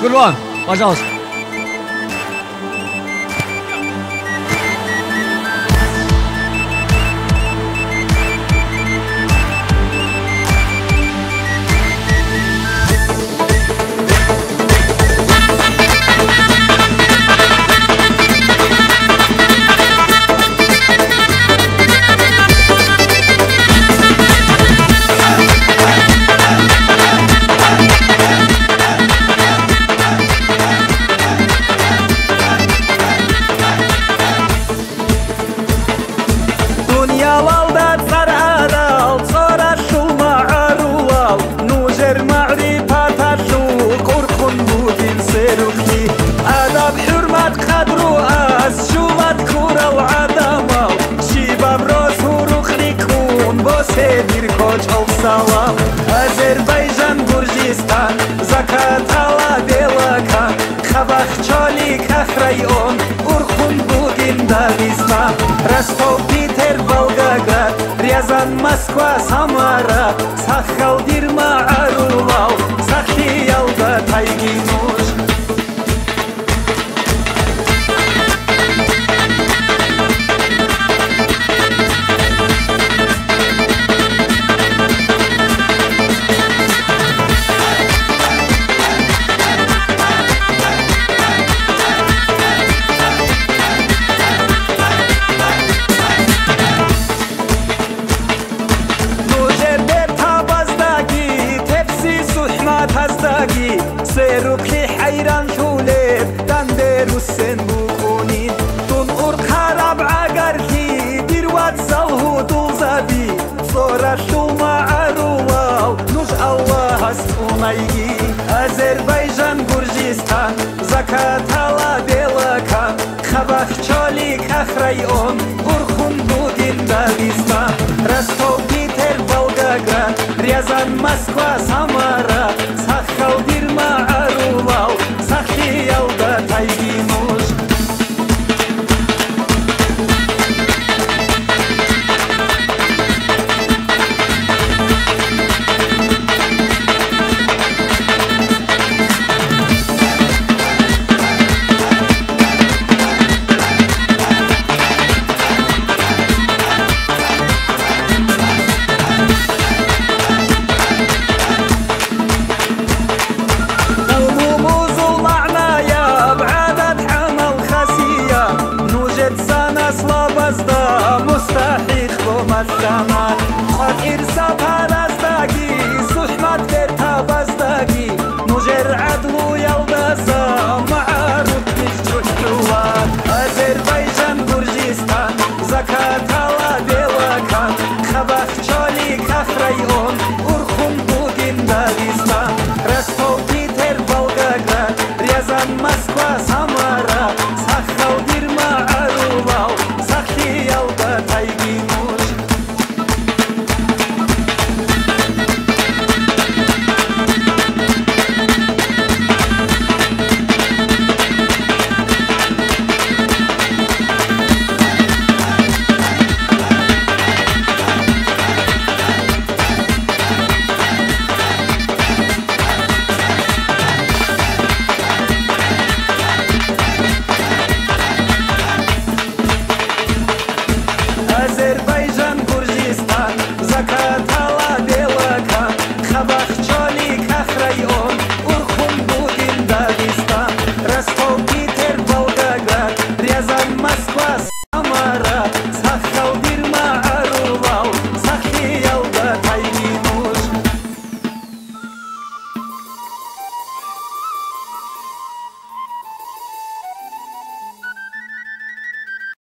Курбан, пожалуйста. Салам, Азербайджан, Гуржистан, Закатала Белака, Хабахчали, Кахрайон, Урхун, Бугин, Дагестан, Ростов, Питер, Волгоград, Рязань, Москва, Самара, Сахал, Дирма, Арулал, Сахи, Ялда, Тайгинуш. سرخی حیران شولید دندر و سن بکنید دون خراب اگر کی دیروات سالهو دوزدی صورا شما عروال نوش الله است اونایی آذربایجان گرجستان زکاتالا بلکان خباخچالی کاخرایون ارخون بودین داغستان رستov پیتر волгоград رязань москва самара сахал дирма арулал сахи ялда тайгинуш. مستحق بمستمع خاطر سپرستگی سحمت در تابستگی نجر عدل و یلدازا معروف نیست جشتوان آذربایجان گرجستان زکاتالا بلکان خباخچالی کاخرایون ارخون بوگین داغستان رستov پیتر волгоград рязань москва самара сахал дирма арулал сахи ялда тайгинуш. Азербайджан, Гуржистан, Закатала Белака, Хабахчали, Кахрайон, Урхун, Бугин, Дагестан, Ростов, Питер, Волгоград, Рязань, Москва.